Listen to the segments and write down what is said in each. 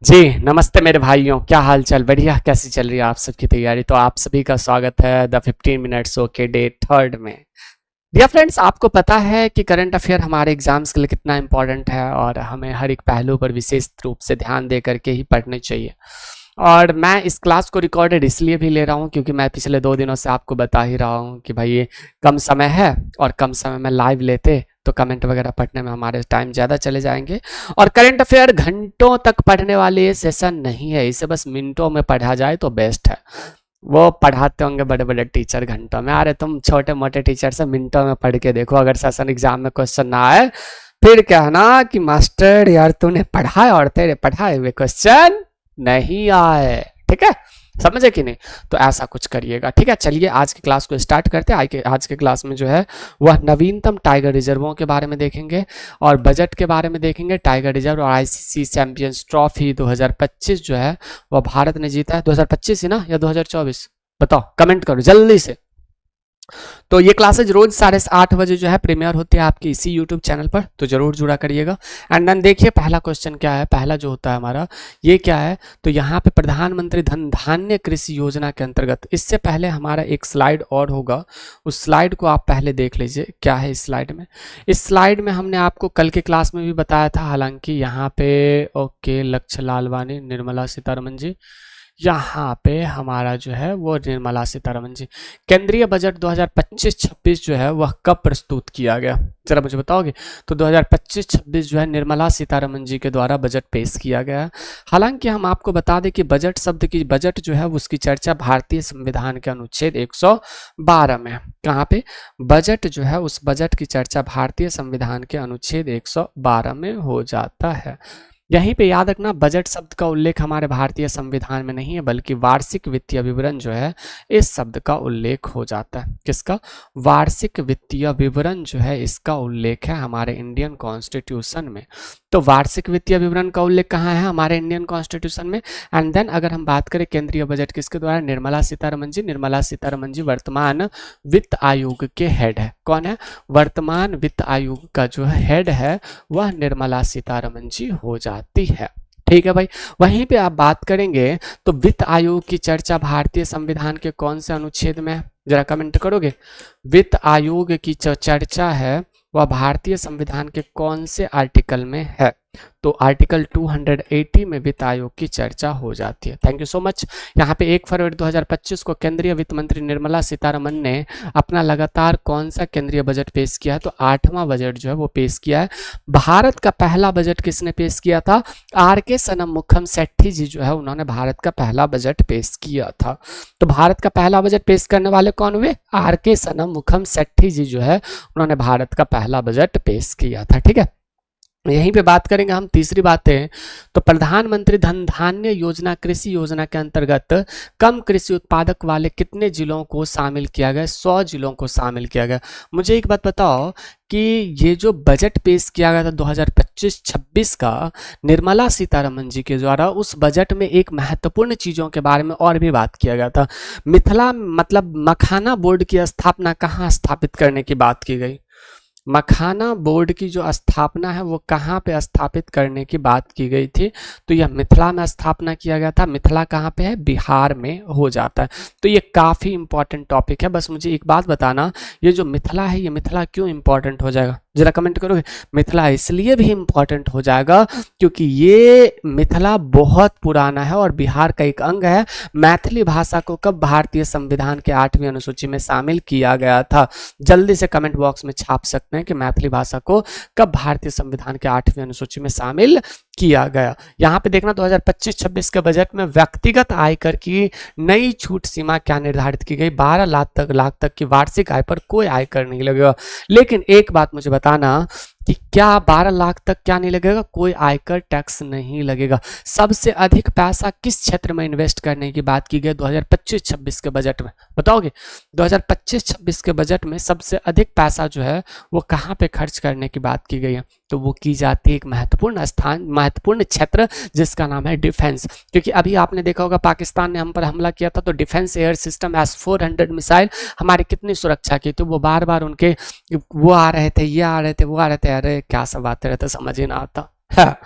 जी नमस्ते मेरे भाइयों, क्या हाल चाल? बढ़िया। कैसी चल रही है आप सबकी तैयारी? तो आप सभी का स्वागत है the 15 minutes okay day third में। डियर फ्रेंड्स, आपको पता है कि करंट अफेयर हमारे एग्जाम्स के लिए कितना इंपॉर्टेंट है और हमें हर एक पहलू पर विशेष रूप से ध्यान दे करके ही पढ़ने चाहिए। और मैं इस क्लास को रिकॉर्डेड इसलिए भी ले रहा हूँ क्योंकि मैं पिछले 2 दिनों से आपको बता ही रहा हूँ कि भाई ये कम समय है और कम समय में लाइव लेते तो कमेंट वगैरह पढ़ने में हमारे टाइम ज़्यादा चले जाएंगे। और करंट अफेयर घंटों तक पढ़ने वाले ये सेशन नहीं है, इसे बस मिनटों में पढ़ा जाए तो बेस्ट है। वो पढ़ाते होंगे बड़े बड़े टीचर घंटों में, अरे तुम छोटे मोटे टीचर से मिनटों में पढ़ के देखो। अगर सेशन एग्जाम में क्वेश्चन ना आए फिर कहना कि मास्टर यार तूने पढ़ाए और तेरे पढ़ाए हुए क्वेश्चन नहीं आए। ठीक है, समझे कि नहीं? तो ऐसा कुछ करिएगा। ठीक है, चलिए आज की क्लास को स्टार्ट करते हैं। आज के क्लास में जो है वह नवीनतम टाइगर रिजर्वों के बारे में देखेंगे और बजट के बारे में देखेंगे। टाइगर रिजर्व और आईसीसी चैंपियंस ट्रॉफी 2025 जो है वह भारत ने जीता है। 2025 ही ना या 2024? बताओ, कमेंट करो जल्दी से। तो ये क्लासेज रोज 8:30 बजे जो है प्रीमियर होती है आपकी इसी यूट्यूब चैनल पर, तो जरूर जुड़ा करिएगा। एंड देन देखिए पहला क्वेश्चन क्या है। पहला जो होता है हमारा ये क्या है, तो यहाँ पे प्रधानमंत्री धन धान्य कृषि योजना के अंतर्गत, इससे पहले हमारा एक स्लाइड और होगा, उस स्लाइड को आप पहले देख लीजिए क्या है इस स्लाइड में। इस स्लाइड में हमने आपको कल के क्लास में भी बताया था, हालांकि यहाँ पे ओके लक्ष्य लालवानी निर्मला सीतारमन जी, यहाँ पे हमारा जो है वो निर्मला सीतारमन जी। केंद्रीय बजट 2025-26 जो है वह कब प्रस्तुत किया गया, जरा मुझे बताओगे? तो 2025-26 जो है निर्मला सीतारमन जी के द्वारा बजट पेश किया गया है। हालांकि हम आपको बता दें कि बजट शब्द की बजट जो है उसकी चर्चा भारतीय संविधान के अनुच्छेद 112 में, कहाँ पे बजट जो है उस बजट की चर्चा भारतीय संविधान के अनुच्छेद 112 में हो जाता है। यहीं पे याद रखना, बजट शब्द का उल्लेख हमारे भारतीय संविधान में नहीं है बल्कि वार्षिक वित्तीय विवरण जो है इस शब्द का उल्लेख हो जाता है। किसका? वार्षिक वित्तीय विवरण जो है इसका उल्लेख है हमारे इंडियन कॉन्स्टिट्यूशन में। तो वार्षिक वित्तीय विवरण का उल्लेख कहाँ है? हमारे इंडियन कॉन्स्टिट्यूशन में। एंड देन अगर हम बात करें केंद्रीय बजट किसके द्वारा? निर्मला सीतारमन जी। निर्मला सीतारमन जी वर्तमान वित्त आयोग के हेड है। कौन है? वर्तमान वित्त आयोग का जो हेड है वह निर्मला सीतारमन जी हो जाती है। ठीक है भाई, वहीं पे आप बात करेंगे तो वित्त आयोग की चर्चा भारतीय संविधान के कौन से अनुच्छेद में है? जरा कमेंट करोगे। वित्त आयोग की चर्चा है वह भारतीय संविधान के कौन से आर्टिकल में है? तो आर्टिकल 280 में वित्त आयोग की चर्चा हो जाती है। Thank you so much. यहाँ पे 1 फरवरी 2025 को केंद्रीय वित्त मंत्री निर्मला सीतारमन ने अपना लगातार कौन सा केंद्रीय बजट पेश किया है? तो 8वां बजट जो है वो पेश किया है। भारत का पहला बजट किसने पेश किया था? RK शनमुगम सेठी जी जो है उन्होंने भारत का पहला बजट पेश किया था। तो भारत का पहला बजट पेश करने वाले कौन हुए? RK शनमुगम सेठी जी जो है उन्होंने भारत का पहला बजट पेश किया था। ठीक है, यहीं पे बात करेंगे हम तीसरी बातें। तो प्रधानमंत्री धन धान्य योजना कृषि योजना के अंतर्गत कम कृषि उत्पादक वाले कितने जिलों को शामिल किया गया? 100 जिलों को शामिल किया गया। मुझे एक बात बताओ कि ये जो बजट पेश किया गया था 2025-26 का निर्मला सीतारमन जी के द्वारा, उस बजट में एक महत्वपूर्ण चीज़ों के बारे में और भी बात किया गया था। मिथिला मतलब मखाना बोर्ड की स्थापना कहाँ स्थापित करने की बात की गई? मखाना बोर्ड की जो स्थापना है वो कहाँ पे स्थापित करने की बात की गई थी? तो यह मिथिला में स्थापना किया गया था। मिथिला कहाँ पे है? बिहार में हो जाता है। तो ये काफ़ी इंपॉर्टेंट टॉपिक है। बस मुझे एक बात बताना, ये जो मिथिला है ये मिथिला क्यों इंपॉर्टेंट हो जाएगा? जरा कमेंट करोगे। मिथिला इसलिए भी इंपॉर्टेंट हो जाएगा क्योंकि ये मिथिला बहुत पुराना है और बिहार का एक अंग है। मैथिली भाषा को कब भारतीय संविधान के 8वीं अनुसूची में शामिल किया गया था? जल्दी से कमेंट बॉक्स में छाप सकते हैं कि मैथिली भाषा को कब भारतीय संविधान के 8वीं अनुसूची में शामिल किया गया। यहाँ पे देखना 2025-26 के बजट में व्यक्तिगत आयकर की नई छूट सीमा क्या निर्धारित की गई? 12 लाख तक की वार्षिक आय पर कोई आयकर नहीं लगेगा। लेकिन एक बात मुझे बताना कि क्या 12 लाख तक क्या नहीं लगेगा? कोई आयकर टैक्स नहीं लगेगा। सबसे अधिक पैसा किस क्षेत्र में इन्वेस्ट करने की बात की गई 2025-26 के बजट में? बताओगे? 2025-26 के बजट में सबसे अधिक पैसा जो है वो कहाँ पे खर्च करने की बात की गई है? तो वो की जाती है एक महत्वपूर्ण क्षेत्र जिसका नाम है डिफेंस। क्योंकि अभी आपने देखा होगा पाकिस्तान ने हम पर हमला किया था, तो defence air system S-400 missile हमारी कितनी सुरक्षा की। तो वो बार बार उनके वो आ रहे थे, ये आ रहे थे, वो आ रहे थे, अरे क्या सब बातें रहते समझ ही ना आता है।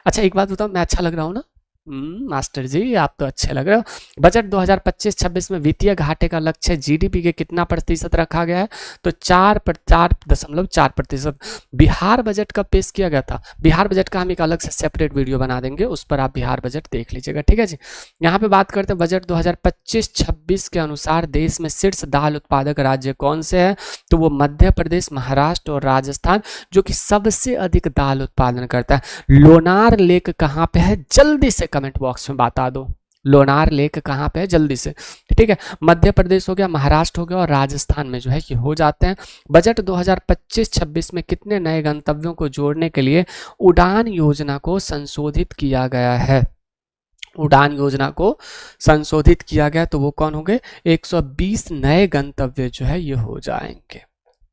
अच्छा एक बात बताओ, मैं अच्छा लग रहा हूँ ना? मास्टर जी आप तो अच्छे लग रहे हो। बजट 2025-26 में वित्तीय घाटे का लक्ष्य जीडीपी के कितना प्रतिशत रखा गया है? तो 4.4%। बिहार बजट कब पेश किया गया था? बिहार बजट का हम एक अलग से सेपरेट वीडियो बना देंगे, उस पर आप बिहार बजट देख लीजिएगा, ठीक है जी। यहाँ पे बात करते हैं बजट 2025-26 के अनुसार देश में शीर्ष दाल उत्पादक राज्य कौन से हैं? तो वो मध्य प्रदेश, महाराष्ट्र और राजस्थान, जो कि सबसे अधिक दाल उत्पादन करता है। लोनार लेक कहाँ पे है? जल्दी से कमेंट बॉक्स में बता दो, लोनार लेक कहाँ पे है जल्दी से, ठीक है। मध्य प्रदेश हो गया, महाराष्ट्र हो गया और राजस्थान में जो है ये हो जाते हैं। बजट 2025-26 में कितने नए गंतव्यों को जोड़ने के लिए उड़ान योजना को संशोधित किया गया है? उड़ान योजना को संशोधित किया गया, तो वो कौन होंगे? 120 नए गंतव्य जो है ये हो जाएंगे,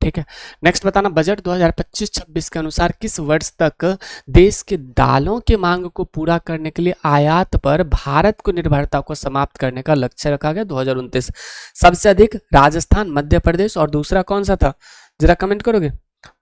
ठीक है। नेक्स्ट बताना, बजट 2025-26 के अनुसार किस वर्ष तक देश के दालों की मांग को पूरा करने के लिए आयात पर भारत को निर्भरता को समाप्त करने का लक्ष्य रखा गया? 2029। सबसे अधिक राजस्थान, मध्य प्रदेश और दूसरा कौन सा था? जरा कमेंट करोगे।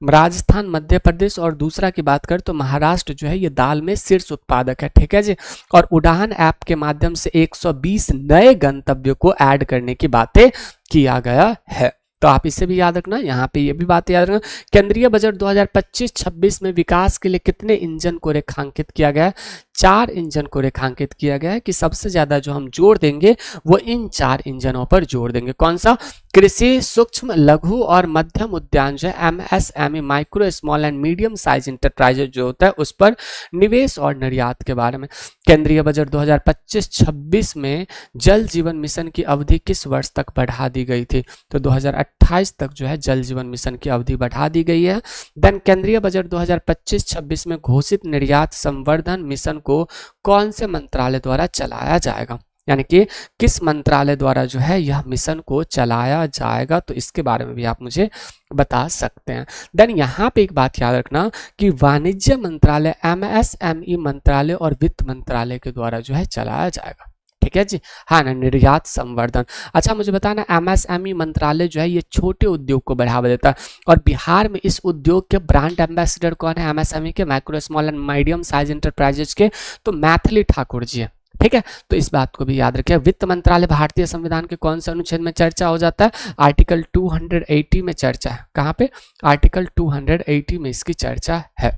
राजस्थान, मध्य प्रदेश और दूसरा की बात कर तो महाराष्ट्र जो है ये दाल में शीर्ष उत्पादक है, ठीक है जी। और उड़ान ऐप के माध्यम से 120 नए गंतव्यों को ऐड करने की बातें किया गया है, तो आप इसे भी याद रखना, यहाँ पे ये भी बात याद रखना। केंद्रीय बजट 2025-26 में विकास के लिए कितने इंजन को रेखांकित किया गया है? 4 इंजन को रेखांकित किया गया है कि सबसे ज्यादा जो हम जोर देंगे वो इन 4 इंजनों पर जोर देंगे। कौन सा? कृषि, सूक्ष्म, लघु और मध्यम उद्यान जो है MSME, micro small and medium size enterprises जो होता है उस पर निवेश और निर्यात के बारे में। केंद्रीय बजट 2025-26 में जल जीवन मिशन की अवधि किस वर्ष तक बढ़ा दी गई थी? तो 2028 तक जो है जल जीवन मिशन की अवधि बढ़ा दी गई है। देन केंद्रीय बजट 2025-26 में घोषित निर्यात संवर्धन मिशन को कौन से मंत्रालय द्वारा चलाया जाएगा? यानी कि किस मंत्रालय द्वारा जो है यह मिशन को चलाया जाएगा, तो इसके बारे में भी आप मुझे बता सकते हैं। देन यहाँ पे एक बात याद रखना कि वाणिज्य मंत्रालय, MSME मंत्रालय और वित्त मंत्रालय के द्वारा जो है चलाया जाएगा, ठीक है जी। हाँ ना, निर्यात संवर्धन। अच्छा मुझे बताना, MSME मंत्रालय जो है ये छोटे उद्योग को बढ़ावा देता है और बिहार में इस उद्योग के ब्रांड एम्बेसडर कौन है? MSME के, micro small and medium size enterprises के, तो मैथिली ठाकुर जी है, ठीक है। तो इस बात को भी याद रखिए। वित्त मंत्रालय भारतीय संविधान के कौन से अनुच्छेद में चर्चा हो जाता है? आर्टिकल 280 में चर्चा है। कहाँ पे? आर्टिकल 280 में इसकी चर्चा है,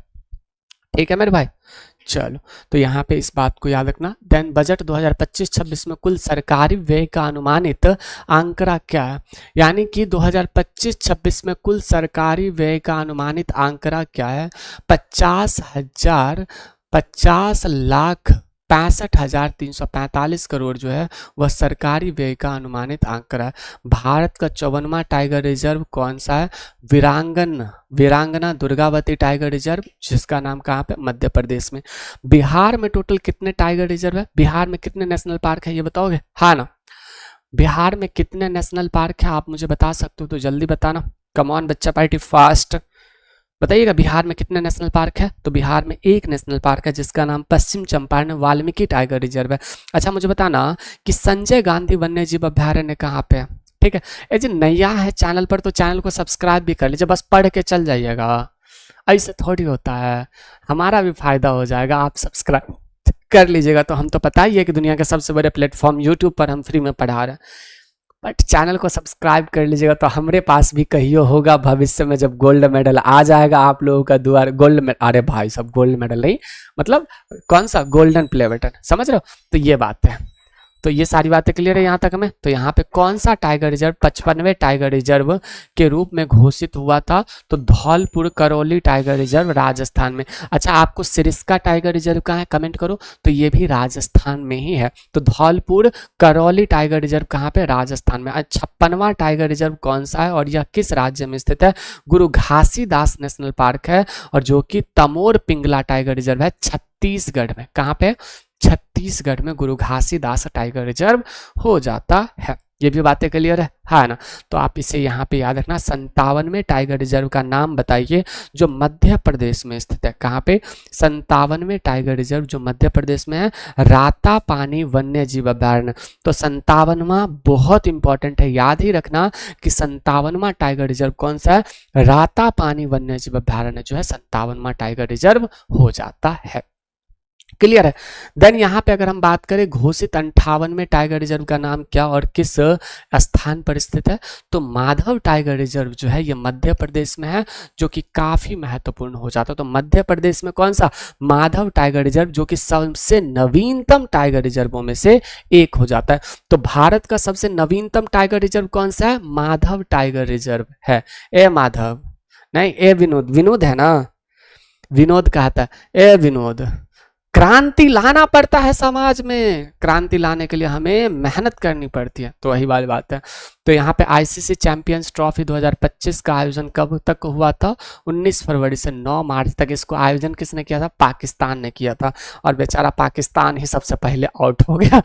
ठीक है मेरे भाई। चलो, तो यहाँ पे इस बात को याद रखना। देन बजट 2025-26 में कुल सरकारी व्यय का अनुमानित आंकड़ा क्या है? यानी कि 2025-26 में कुल सरकारी व्यय का अनुमानित आंकड़ा क्या है? 50,65,345 करोड़ जो है वह सरकारी व्यय का अनुमानित आंकड़ा है। भारत का 54वां टाइगर रिजर्व कौन सा है? वीरांगना दुर्गावती टाइगर रिजर्व, जिसका नाम कहाँ पे? मध्य प्रदेश में। बिहार में टोटल कितने टाइगर रिजर्व है? बिहार में कितने नेशनल पार्क है ये बताओगे? हाँ ना, बिहार में कितने नेशनल पार्क है आप मुझे बता सकते हो, तो जल्दी बताना। कम ऑन बच्चा पार्टी, फास्ट बताइएगा। बिहार में कितने नेशनल पार्क है? तो बिहार में एक नेशनल पार्क है जिसका नाम पश्चिम चंपारण वाल्मीकि टाइगर रिजर्व है। अच्छा मुझे बताना कि संजय गांधी वन्य जीव अभ्यारण्य कहाँ पे है? ठीक है, ये जो नया है चैनल पर तो चैनल को सब्सक्राइब भी कर लीजिए, बस पढ़ के चल जाइएगा, ऐसे थोड़ी होता है, हमारा भी फायदा हो जाएगा। आप सब्सक्राइब कर लीजिएगा तो हम तो पता ही है कि दुनिया के सबसे बड़े प्लेटफॉर्म यूट्यूब पर हम फ्री में पढ़ा रहे हैं, बट चैनल को सब्सक्राइब कर लीजिएगा तो हमारे पास भी कहियो होगा भविष्य में जब गोल्ड मेडल आ जाएगा आप लोगों का दुआर। गोल्ड मेडल, अरे भाई सब गोल्ड मेडल नहीं, मतलब कौन सा? गोल्डन प्ले बटन, समझ रहे हो? तो ये बात है, तो ये सारी बातें क्लियर है यहाँ तक में। तो यहाँ पे कौन सा टाइगर रिजर्व 55वें टाइगर रिजर्व के रूप में घोषित हुआ था? तो धौलपुर करौली टाइगर रिजर्व राजस्थान में। अच्छा आपको सिरिस्का टाइगर रिजर्व कहाँ है कमेंट करो, तो ये भी राजस्थान में ही है। तो धौलपुर करौली टाइगर रिजर्व कहाँ पे? राजस्थान में। 56वां टाइगर रिजर्व कौन सा है और यह किस राज्य में स्थित है? गुरु घासीदास नेशनल पार्क है, और जो कि तमोर पिंगला टाइगर रिजर्व है छत्तीसगढ़ में। कहाँ पे? छत्तीसगढ़ में गुरु घासीदास टाइगर रिजर्व हो जाता है। ये भी बातें क्लियर है, हाँ ना? तो आप इसे यहाँ पे याद रखना। 57वें टाइगर रिजर्व का नाम बताइए जो मध्य प्रदेश में स्थित है। कहाँ पे? 57वें टाइगर रिजर्व जो मध्य प्रदेश में है, रातापानी वन्य जीव अभ्यारण्य। तो 57वां बहुत इंपॉर्टेंट है, याद ही रखना कि 57वां टाइगर रिजर्व कौन सा है? रातापानी वन्य जीव अभ्यारण्य जो है 57वां टाइगर रिजर्व हो जाता है। क्लियर है। देन यहाँ पे अगर हम बात करें घोषित 58वें टाइगर रिजर्व का नाम क्या और किस स्थान पर स्थित है, तो माधव टाइगर रिजर्व जो है ये मध्य प्रदेश में है, जो कि काफी महत्वपूर्ण हो जाता है। तो मध्य प्रदेश में कौन सा, माधव टाइगर रिजर्व, जो कि सबसे नवीनतम टाइगर रिजर्वों में से एक हो जाता है। तो भारत का सबसे नवीनतम टाइगर रिजर्व कौन सा है, माधव टाइगर रिजर्व है। ए माधव नहीं, ए विनोद, विनोद है ना, विनोद कहता है, ए विनोद। क्रांति लाना पड़ता है समाज में, क्रांति लाने के लिए हमें मेहनत करनी पड़ती है, तो वही वाली बात है। तो यहाँ पे आईसीसी चैंपियंस ट्रॉफी 2025 का आयोजन कब तक हुआ था, 19 फरवरी से 9 मार्च तक। इसको आयोजन किसने किया था, पाकिस्तान ने किया था, और बेचारा पाकिस्तान ही सबसे पहले आउट हो गया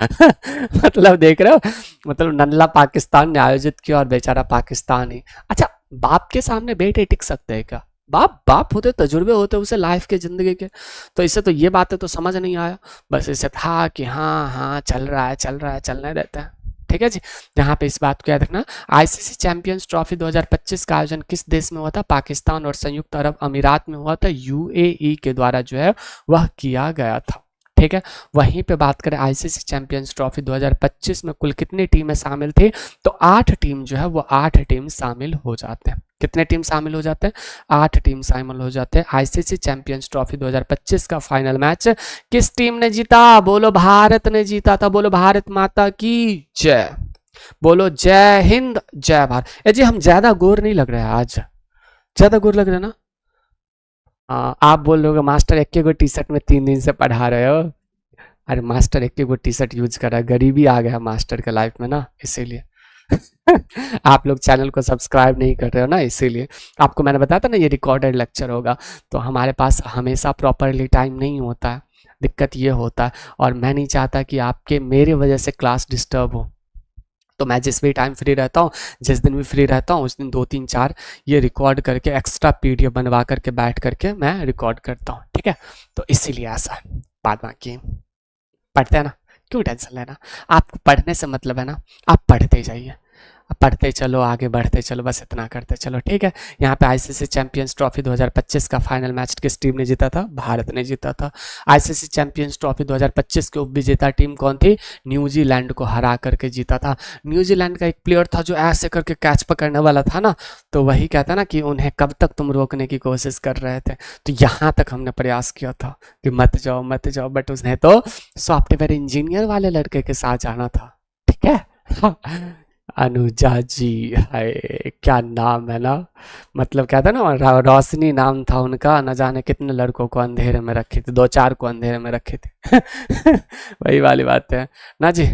मतलब देख रहे हो, मतलब नल्ला पाकिस्तान ने आयोजित किया और बेचारा पाकिस्तान ही। अच्छा, बाप के सामने बेटे टिक सकते हैं क्या, बाप बाप होते, तजुर्बे होते उसे लाइफ के जिंदगी के। तो इसे तो ये बातें तो समझ नहीं आया, बस इसे था कि हाँ हाँ चल रहा है चल रहा है, चलने देते हैं, ठीक है जी। यहाँ पे इस बात को याद रखना, आईसीसी चैंपियंस ट्रॉफी 2025 का आयोजन किस देश में हुआ था, पाकिस्तान और संयुक्त अरब अमीरात में हुआ था, यूएई के द्वारा जो है वह किया गया था, ठीक है। वहीं पे बात करें आईसीसी चैंपियंस ट्रॉफी 2025 में कुल कितनी टीमें शामिल थी, तो 8 टीम जो है वो 8 टीम शामिल हो जाते हैं। कितने टीम शामिल हो जाते हैं, 8 टीम शामिल हो जाते हैं। आईसीसी चैंपियंस ट्रॉफी 2025 का फाइनल मैच किस टीम ने जीता, बोलो भारत ने जीता था, बोलो भारत माता की जय, बोलो जय हिंद जय भारत। जी हम ज्यादा गोर नहीं लग रहे हैं आज, ज्यादा गोर लग रहे हैं ना, आप बोल रहे हो मास्टर एक गो टी शर्ट में 3 दिन से पढ़ा रहे हो, अरे मास्टर एक गो टी शर्ट यूज कर रहा है, गरीबी आ गया मास्टर के लाइफ में ना, इसीलिए आप लोग चैनल को सब्सक्राइब नहीं कर रहे हो ना, इसीलिए। आपको मैंने बताया था ना ये रिकॉर्डेड लेक्चर होगा, तो हमारे पास हमेशा प्रॉपरली टाइम नहीं होता है, दिक्कत ये होता है, और मैं नहीं चाहता कि आपके मेरे वजह से क्लास डिस्टर्ब हो। तो मैं जिस भी टाइम फ्री रहता हूँ, जिस दिन भी फ्री रहता हूँ, उस दिन 2-3-4 ये रिकॉर्ड करके एक्स्ट्रा पीडीएफ बनवा करके बैठ करके मैं रिकॉर्ड करता हूँ, ठीक है। तो इसीलिए ऐसा है, बाद बाकी पढ़ते हैं ना, क्यों टेंशन लेना, आपको पढ़ने से मतलब है ना, आप पढ़ते जाइए, पढ़ते चलो, आगे बढ़ते चलो, बस इतना करते चलो, ठीक है। यहाँ पे आईसीसी चैंपियंस ट्रॉफी 2025 का फाइनल मैच किस टीम ने जीता था, भारत ने जीता था। आईसीसी चैंपियंस ट्रॉफी 2025 की उपविजेता टीम कौन थी, न्यूजीलैंड को हरा करके जीता था। न्यूजीलैंड का एक प्लेयर था जो ऐसे करके कैच पकड़ने वाला था ना, तो वही कहता ना कि उन्हें कब तक तुम रोकने की कोशिश कर रहे थे, तो यहाँ तक हमने प्रयास किया था कि मत जाओ मत जाओ, बट उसने तो सॉफ्टवेयर इंजीनियर वाले लड़के के साथ जाना था, ठीक है। अनुजा जी, हाय क्या नाम है ना, मतलब क्या था ना, रोशनी नाम था उनका, न जाने कितने लड़कों को अंधेरे में रखे थे, 2-4 को अंधेरे में रखे थे वही वाली बात है ना जी,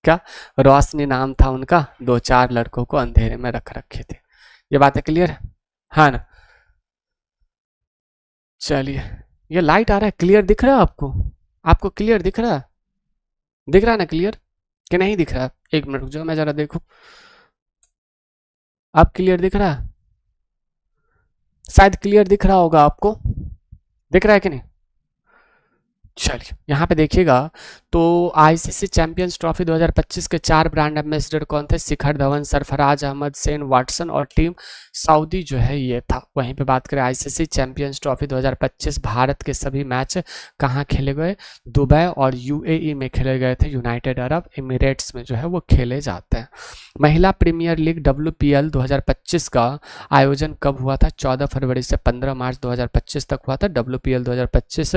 क्या रोशनी नाम था उनका, 2-4 लड़कों को अंधेरे में रख रखे थे। ये बात है क्लियर है, हाँ ना। चलिए, ये लाइट आ रहा है, क्लियर दिख रहा है आपको, आपको क्लियर दिख रहा है, दिख रहा है ना क्लियर कि नहीं दिख रहा है, एक मिनट रुक जाओ मैं जरा देखूं, आप क्लियर दिख रहा है, शायद क्लियर दिख रहा होगा आपको, दिख रहा है कि नहीं। चलिए यहाँ पे देखिएगा, तो आईसीसी चैंपियंस ट्रॉफी 2025 के 4 ब्रांड एम्बेसडर कौन थे, शिखर धवन, सरफराज अहमद, शेन वाटसन और टीम सऊदी जो है ये था। वहीं पे बात करें आईसीसी चैंपियंस ट्रॉफी 2025 भारत के सभी मैच कहाँ खेले गए, दुबई और यूएई में खेले गए थे, यूनाइटेड अरब एमिरेट्स में जो है वो खेले जाते हैं। महिला प्रीमियर लीग WPL 2025 का आयोजन कब हुआ था, 14 फरवरी से 15 मार्च 2025 तक हुआ था। WPL 2025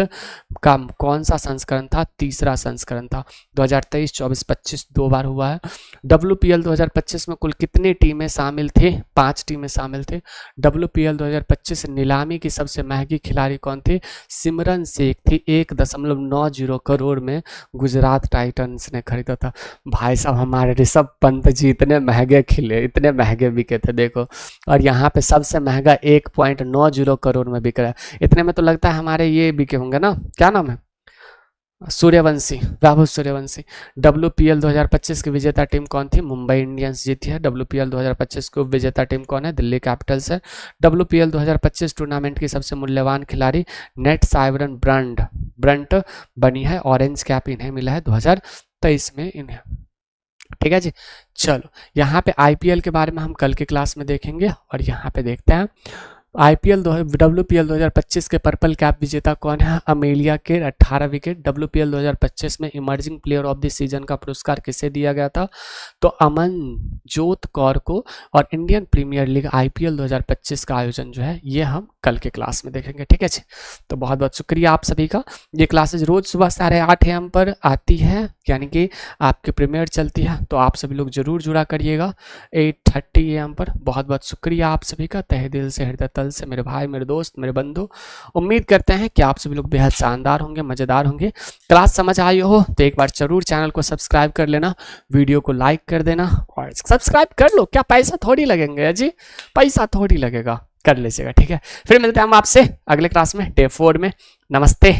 का कौन सा संस्करण था, तीसरा संस्करण था। 2023, 24, 25 2 बार हुआ है। WPL 2025 में कुल कितनी टीमें शामिल थे, 5 टीमें शामिल थे। WPL 2025 नीलामी की सबसे महंगी खिलाड़ी कौन थी, सिमरन शेख थी, 1.90 करोड़ में गुजरात टाइटंस ने खरीदा था। भाई साहब हमारे ऋषभ पंत जी इतने महंगे खिले, इतने महंगे बिके थे देखो, और यहाँ पे सबसे महंगा 1.90 करोड़ में बिक रहा है। इतने में तो लगता है हमारे ये बिके होंगे ना, क्या नाम है, सूर्यवंशी, वैभव सूर्यवंशी। WPL 2025 की विजेता टीम कौन थी, मुंबई इंडियंस जीती है। WPL 2025 की विजेता टीम कौन है, दिल्ली कैपिटल्स है। WPL 2025 टूर्नामेंट की सबसे मूल्यवान खिलाड़ी नेट साइबरन ब्रंट बनी है, ऑरेंज कैप इन्हें मिला है 2023 में इन्हें, ठीक है जी। चलो यहाँ पे IPL के बारे में हम कल की क्लास में देखेंगे, और यहाँ पे देखते हैं आईपीएल WPL 2025 के पर्पल कैप विजेता कौन है? Amelia Kerr 18 wicket. WPL 2025 में emerging player of the season का पुरस्कार किसे दिया गया था? तो अमनजोत कौर को। और इंडियन प्रीमियर लीग IPL 2025 का आयोजन जो है ये हम कल के क्लास में देखेंगे, ठीक है जी। तो बहुत बहुत शुक्रिया आप सभी का। ये क्लासेज रोज सुबह 8:30 AM पर आती है, यानी कि आपके प्रीमियर चलती है, तो आप सभी लोग जरूर जुड़ा करिएगा 8:30 AM पर। बहुत बहुत शुक्रिया आप सभी का, तहे दिल से, हृदय तल से, मेरे भाई, मेरे दोस्त, मेरे बंधु। उम्मीद करते हैं कि आप सभी लोग बेहद शानदार होंगे, मज़ेदार होंगे। क्लास समझ आई हो तो एक बार जरूर चैनल को सब्सक्राइब कर लेना, वीडियो को लाइक कर देना और सब्सक्राइब कर लो, क्या पैसा थोड़ी लगेंगे जी, पैसा थोड़ी लगेगा, कर लीजिएगा, ठीक है। फिर मिलते हैं हम आपसे अगले क्लास में, डे 4 में। नमस्ते।